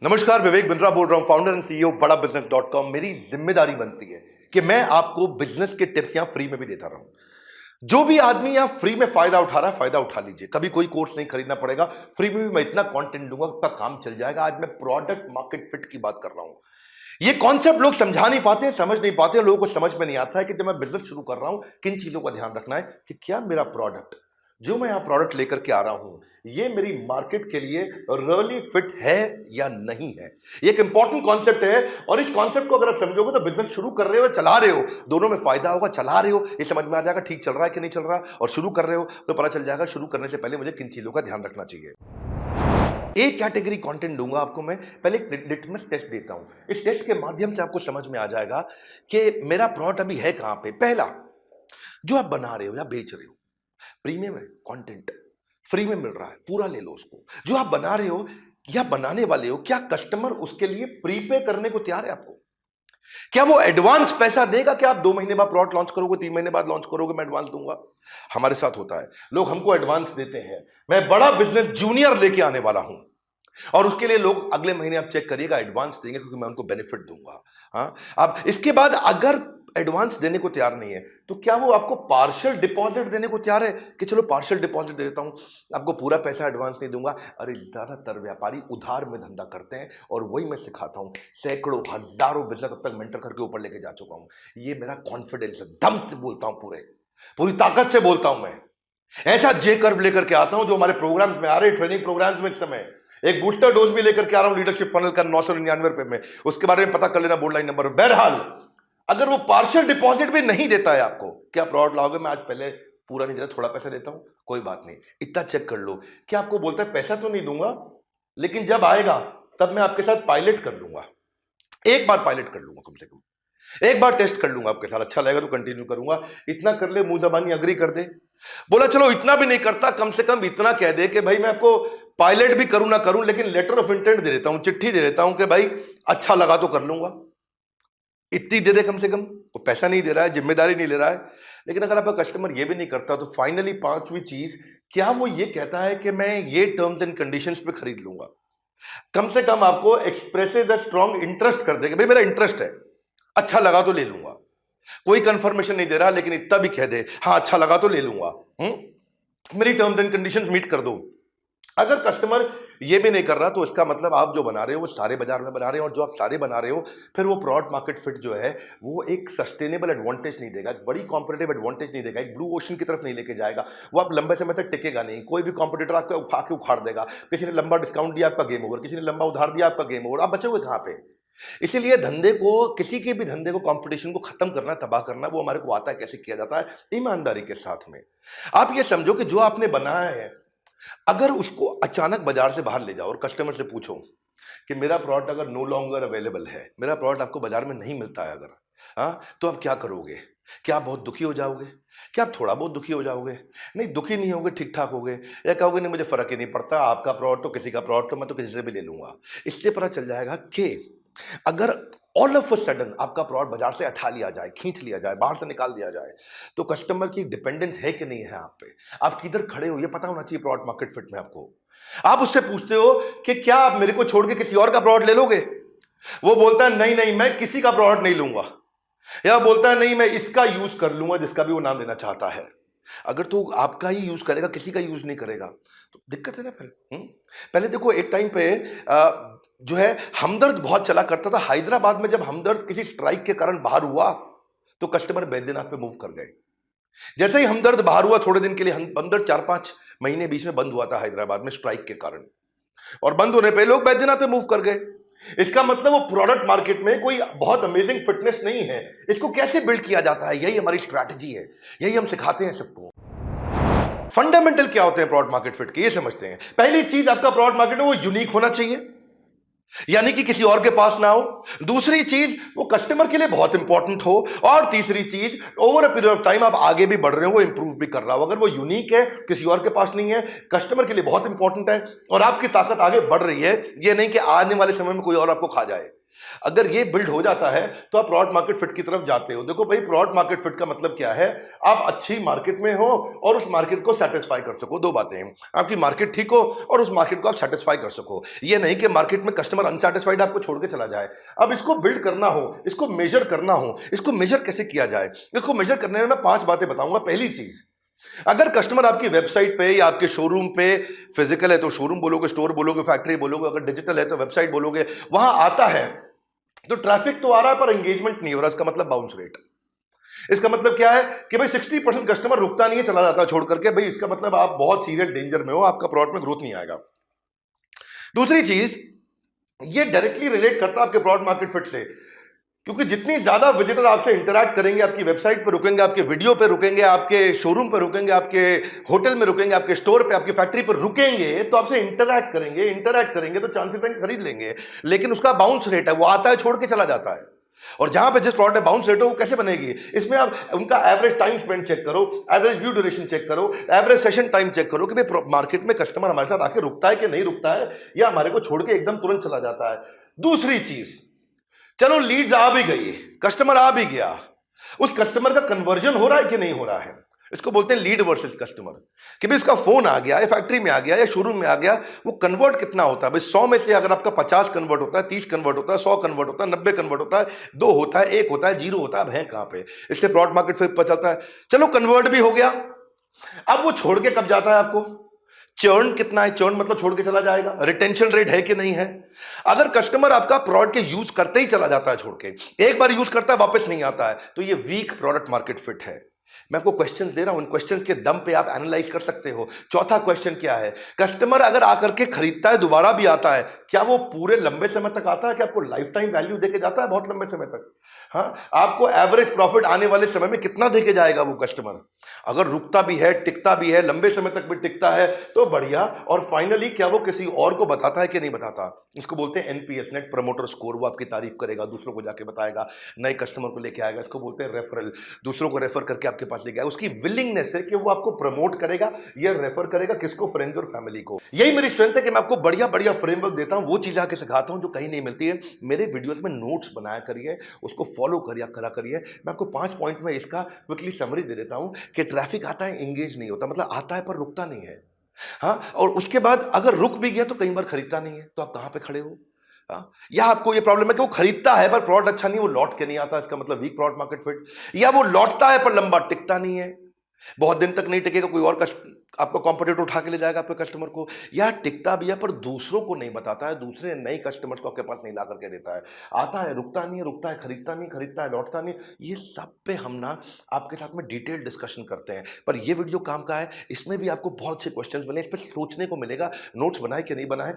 नमस्कार, विवेक बिंद्रा बोल रहा हूं, फाउंडर एंड सीईओ बड़ा बिजनेस .com। मेरी जिम्मेदारी बनती है कि मैं आपको बिजनेस के टिप्स यहां फ्री में भी देता रहूं। जो भी आदमी यहां फ्री में फायदा उठा रहा है, फायदा उठा लीजिए। कभी कोई कोर्स नहीं खरीदना पड़ेगा, फ्री में भी मैं इतना कंटेंट दूंगा आपका काम चल जाएगा। आज मैं प्रोडक्ट मार्केट फिट की बात कर रहा हूं। ये कॉन्सेप्ट लोग समझा नहीं पाते हैं, समझ नहीं पाते हैं। लोगों को समझ में नहीं आता है कि जब मैं बिजनेस शुरू कर रहा हूं, किन चीजों का ध्यान रखना है कि क्या मेरा प्रोडक्ट, जो मैं यहां प्रोडक्ट लेकर के आ रहा हूं, ये मेरी मार्केट के लिए रियली फिट है या नहीं है। ये एक इंपॉर्टेंट कॉन्सेप्ट है और इस कॉन्सेप्ट को अगर आप समझोगे तो बिजनेस शुरू कर रहे हो, चला रहे हो, दोनों में फायदा होगा। चला रहे हो ये समझ में आ जाएगा ठीक चल रहा है कि नहीं चल रहा, और शुरू कर रहे हो तो पता चल जाएगा शुरू करने से पहले मुझे किन चीजों का ध्यान रखना चाहिए। एक कैटेगरी कंटेंट दूंगा आपको मैं, पहले एक लिटमस टेस्ट देता हूं। इस टेस्ट के माध्यम से आपको समझ में आ जाएगा कि मेरा प्रोडक्ट अभी है कहां पे। पहला, जो आप बना रहे हो या बेच रहे हो, प्रीमियम है, कंटेंट फ्री में मिल रहा है, पूरा ले लो उसको। जो आप बना रहे हो या बनाने वाले हो, क्या कस्टमर उसके लिए प्रीपे करने को तैयार है आपको? क्या वो एडवांस पैसा देगा? क्या आप 2 महीने बाद प्रोडक्ट लॉन्च करोगे, 3 महीने बाद लॉन्च करोगे, मैं एडवांस दूंगा? हमारे साथ होता है, लोग हमको एडवांस देते हैं। मैं बड़ा बिजनेस जूनियर लेके आने वाला हूं और उसके लिए लोग अगले महीने आप चेक करिएगा एडवांस देंगे, क्योंकि मैं उनको बेनिफिट दूंगा। हाँ, अब इसके बाद अगर एडवांस देने को तैयार नहीं है तो क्या वो आपको पार्शियल डिपॉजिट देने को तैयार है कि चलो पार्शियल डिपॉजिट दे देता हूं, आपको पूरा पैसा एडवांस नहीं दूंगा? अरे ज्यादातर व्यापारी उधार में धंधा करते हैं और वही मैं सिखाता हूं। सैकड़ों हजारों बिजनेस अब तक मेंटर करके ऊपर लेके जा चुका हूं। ये मेरा कॉन्फिडेंस है, दम से बोलता हूं, पूरी ताकत से बोलता हूं। मैं ऐसा जे कर्व लेकर के आता हूं जो हमारे प्रोग्राम्स में आ रहे, ट्रेनिंग प्रोग्राम्स में। इस समय एक बूस्टर डोज भी लेकर के आ रहा हूं लीडरशिप फनल का 999 रुपए में, उसके बारे में पता कर लेना बोर्ड लाइन नंबर। बहरहाल, अगर वो पार्शियल डिपॉजिट भी नहीं देता है आपको, क्या प्रोडक्ट लाओगे? मैं आज पहले पूरा नहीं देता, थोड़ा पैसा देता हूं, कोई बात नहीं, इतना चेक कर लो। क्या आपको बोलता है पैसा तो नहीं दूंगा, लेकिन जब आएगा तब मैं आपके साथ पायलट कर लूंगा, एक बार पायलट कर लूंगा, कम से कम एक बार टेस्ट कर लूंगा आपके साथ, अच्छा लगेगा तो कंटिन्यू करूंगा। इतना कर ले, मुंह जबानी अग्री कर दे। बोला चलो इतना भी नहीं करता, कम से कम इतना कह दे कि भाई मैं आपको पायलट भी करूं ना करूं, लेकिन लेटर ऑफ इंटेंट दे देता हूं, चिट्ठी दे देता हूं कि भाई अच्छा लगा तो कर लूंगा। इतनी दे दे कम से कम। वो पैसा नहीं दे रहा है, जिम्मेदारी नहीं ले रहा है। लेकिन अगर आपका कस्टमर ये भी नहीं करता तो फाइनली 5वीं चीज, क्या वो ये कहता है कि मैं ये टर्म्स एंड कंडीशंस पे खरीद लूंगा? कम से कम आपको एक्सप्रेसेस अ स्ट्रॉन्ग इंटरेस्ट कर देगा, भाई मेरा इंटरेस्ट है, अच्छा लगा तो ले लूंगा। कोई कंफर्मेशन नहीं दे रहा, लेकिन इतना भी कह दे हाँ अच्छा लगा तो ले लूंगा, मेरी टर्म्स एंड कंडीशंस मीट कर दो। अगर कस्टमर ये भी नहीं कर रहा तो इसका मतलब आप जो बना रहे हो वो सारे बाजार में बना रहे हो, और जो आप सारे बना रहे हो फिर वो प्रोडक्ट मार्केट फिट जो है वो एक सस्टेनेबल एडवांटेज नहीं देगा, एक बड़ी कॉम्पिटेटिव एडवांटेज नहीं देगा, एक ब्लू ओशन की तरफ नहीं लेके जाएगा। वो आप लंबे समय तक टिकेगा नहीं। कोई भी कॉम्पिटिटर आपको उठा के उखाड़ देगा। किसी ने लंबा डिस्काउंट दिया, आपका गेम ओवर। किसी ने लंबा उधार दिया, आपका गेम ओवर। आप बचोगे कहां पे? इसीलिए धंधे को, किसी के भी धंधे को, कंपटीशन को खत्म करना, तबाह करना, वो हमारे को आता है। कैसे किया जाता है? ईमानदारी के साथ में। आप ये समझो कि जो आपने बनाया है, अगर उसको अचानक बाजार से बाहर ले जाओ और कस्टमर से पूछो कि मेरा प्रोडक्ट अगर नो लॉन्गर अवेलेबल है, मेरा प्रोडक्ट आपको बाजार में नहीं मिलता है अगर, हाँ, तो आप क्या करोगे? क्या आप बहुत दुखी हो जाओगे? क्या आप थोड़ा बहुत दुखी हो जाओगे? नहीं, दुखी नहीं होगे, ठीक ठाक होगे, या कहोगे नहीं मुझे फर्क ही नहीं पड़ता, आपका प्रोडक्ट तो किसी का प्रोडक्ट तो मैं तो किसी से भी ले लूंगा। इससे पता चल जाएगा कि अगर ऑल ऑफ अ सडन आपका प्रोडक्ट बाजार से हटा लिया जाए, खींच लिया जाए, बाहर से निकाल दिया जाए, तो कस्टमर की डिपेंडेंस है कि नहीं है आप पे, आप किधर खड़े हो, ये पता होना चाहिए प्रोडक्ट मार्केट फिट में आपको। आप उससे पूछते हो कि क्या आप मेरे को छोड़ के किसी और का प्रोडक्ट ले लोगे? वो बोलता है नहीं नहीं, मैं किसी का प्रोडक्ट नहीं लूंगा, या बोलता है नहीं मैं इसका यूज कर लूंगा, जिसका भी वो नाम लेना चाहता है। अगर तो आपका ही यूज करेगा, किसी का यूज नहीं करेगा, तो दिक्कत है ना फिर। पहले देखो, एक टाइम पे जो है हमदर्द बहुत चला करता था। हैदराबाद में जब हमदर्द किसी स्ट्राइक के कारण बाहर हुआ तो कस्टमर बैद्यनाथ पे मूव कर गए। जैसे ही हमदर्द बाहर हुआ, थोड़े दिन के लिए हमदर्द 4-5 महीने बीच में बंद हुआ था हैदराबाद में स्ट्राइक के कारण, और बंद होने पे लोग बैद्यनाथ पे मूव कर गए। इसका मतलब वो प्रोडक्ट मार्केट में कोई बहुत अमेजिंग फिटनेस नहीं है। इसको कैसे बिल्ड किया जाता है, यही हमारी स्ट्रैटेजी है, यही हम सिखाते हैं सबको। फंडामेंटल क्या होते हैं प्रोडक्ट मार्केट फिट के, ये समझते हैं। पहली चीज, आपका प्रोडक्ट मार्केट में वो यूनिक होना चाहिए, यानी कि किसी और के पास ना हो। दूसरी चीज, वो कस्टमर के लिए बहुत इंपॉर्टेंट हो। और तीसरी चीज, over a period of time आप आगे भी बढ़ रहे हो, वो इंप्रूव भी कर रहा हो। अगर वो यूनिक है, किसी और के पास नहीं है, कस्टमर के लिए बहुत इंपॉर्टेंट है, और आपकी ताकत आगे बढ़ रही है, ये नहीं कि आने वाले समय में कोई और आपको खा जाए। अगर ये बिल्ड हो जाता है तो आप प्रोडक्ट मार्केट फिट की तरफ जाते हो। देखो भाई, प्रोडक्ट मार्केट फिट का मतलब क्या है? आप अच्छी मार्केट में हो और उस मार्केट को सेटिस्फाई कर सको। दो बातें हैं, आपकी मार्केट ठीक हो और उस मार्केट को आप सेटिस्फाई कर सको। ये नहीं कि मार्केट में कस्टमर अनसेटिस्फाइड आपको छोड़ के चला जाए। अब इसको बिल्ड करना हो, इसको मेजर करना हो, इसको मेजर कैसे किया जाए? इसको मेजर करने में मैं 5 बातें बताऊंगा। पहली चीज, अगर कस्टमर आपकी वेबसाइट पे या आपके शोरूम पे, फिजिकल है तो शोरूम बोलोगे, स्टोर बोलोगे, फैक्ट्री बोलोगे, अगर डिजिटल है तो वेबसाइट बोलोगे, वहां आता है तो ट्रैफिक तो आ रहा है पर एंगेजमेंट नहीं हो रहा, इसका मतलब बाउंस रेट। इसका मतलब क्या है कि भाई 60% कस्टमर रुकता नहीं है, चला जाता है छोड़ करके। भाई इसका मतलब आप बहुत सीरियस डेंजर में हो, आपका प्रोडक्ट में ग्रोथ नहीं आएगा। दूसरी चीज, ये डायरेक्टली रिलेट करता है आपके प्रोडक्ट मार्केट फिट से, क्योंकि जितनी ज्यादा विजिटर आपसे इंटरैक्ट करेंगे, आपकी वेबसाइट पर रुकेंगे, आपके वीडियो पे रुकेंगे, आपके शोरूम पे रुकेंगे, आपके होटल में रुकेंगे, आपके स्टोर पे, आपकी फैक्ट्री पर रुकेंगे, तो आपसे इंटरैक्ट करेंगे तो चांसेस हैं खरीद लेंगे। लेकिन उसका बाउंस रेट है, वो आता है छोड़ के चला जाता है। और जहां पे जिस प्रोडक्ट में बाउंस रेट हो वो कैसे बनेगी? इसमें आप उनका एवरेज टाइम स्पेंड चेक करो, एवरेज व्यू ड्यूरेशन चेक करो, एवरेज सेशन टाइम चेक करो कि भाई मार्केट में कस्टमर हमारे साथ आके रुकता है कि नहीं रुकता है, या हमारे को छोड़ के एकदम तुरंत चला जाता है। दूसरी चीज, चलो लीड्स आ भी गई, कस्टमर आ भी गया, उस कस्टमर का कन्वर्जन हो रहा है कि नहीं हो रहा है? इसको बोलते हैं लीड वर्सेस कस्टमर। कि भाई उसका फोन आ गया या फैक्ट्री में आ गया या शोरूम में आ गया, वो कन्वर्ट कितना होता है? भाई 100 में से अगर आपका 50 कन्वर्ट होता है, 30 कन्वर्ट होता है, 100 कन्वर्ट होता है, 90 कन्वर्ट होता है, 2 होता है, 1 होता है, 0 होता है, अब है कहां पे? इससे प्रोडक्ट मार्केट फिट पता चलता है। चलो कन्वर्ट भी हो गया, अब वो छोड़ के कब जाता है आपको? चर्न कितना है? चर्न मतलब छोड़ के चला जाएगा। रिटेंशन रेट है कि नहीं है? अगर कस्टमर आपका प्रोडक्ट के यूज करते ही चला जाता है छोड़ के, एक बार यूज करता है वापस नहीं आता है, तो ये वीक प्रोडक्ट मार्केट फिट है। मैं आपको क्वेश्चंस दे रहा हूं, इन क्वेश्चंस के दम पे आप एनालाइज कर सकते हो। चौथा क्वेश्चन क्या है? कस्टमर अगर आकर के खरीदता है, दोबारा भी आता है, क्या वो पूरे लंबे समय तक आता है? क्या आपको लाइफ टाइम वैल्यू देके जाता है बहुत लंबे समय तक? हाँ, आपको एवरेज प्रॉफिट आने वाले समय में कितना देके जाएगा वो कस्टमर? अगर रुकता भी है, टिकता भी है, लंबे समय तक भी टिकता है तो बढ़िया। और फाइनली क्या वो किसी और को बताता है कि नहीं बताता? इसको बोलते हैं एनपीएस, नेट प्रमोटर स्कोर। वो आपकी तारीफ करेगा, दूसरों को जाके बताएगा, नए कस्टमर को लेके आएगा। इसको बोलते हैं रेफरल, दूसरों को रेफर करके आपके पास लेके आएगा। उसकी विलिंगनेस है कि वो आपको प्रमोट करेगा या रेफर करेगा, किसको? फ्रेंड्स और फैमिली को। यही मेरी स्ट्रेंथ है कि मैं आपको बढ़िया बढ़िया फ्रेमवर्क देता हूं, वो चीजें आके सिखाता हूं जो कहीं नहीं मिलती है। मेरे वीडियोस में नोट्स बनाया करिए, उसको फॉलो करा करिए। मैं आपको 5 पॉइंट में इसका क्विकली समरी दे देता हूं कि ट्रैफिक आता है, एंगेज नहीं होता, मतलब आता है पर रुकता नहीं है। हाँ, और उसके बाद अगर रुक भी गया तो कई बार खरीदता नहीं है, तो आप कहां पे खड़े हो? हाँ? या आपको ये प्रॉब्लम है कि वो खरीदता है पर प्रोडक्ट अच्छा नहीं, वो लौट के नहीं आता, इसका मतलब वीक प्रोडक्ट मार्केट फिट। या वो लौटता है पर लंबा टिकता नहीं है, बहुत दिन तक नहीं टिकेगा, कोई और आपका कॉम्पिटिटर उठा के ले जाएगा आपके कस्टमर को। या टिकता भी है पर दूसरों को नहीं बताता है, दूसरे नए कस्टमर्स को आपके पास नहीं ला करके देता है। आता है, रुकता नहीं है, रुकता है, खरीदता नहीं, खरीदता है, लौटता नहीं। ये सब पे हम ना आपके साथ में डिटेल डिस्कशन करते हैं। पर ये वीडियो काम का है, इसमें भी आपको बहुत अच्छे क्वेश्चंस बने, इस पर सोचने को मिलेगा। नोट्स बनाए कि नहीं बनाए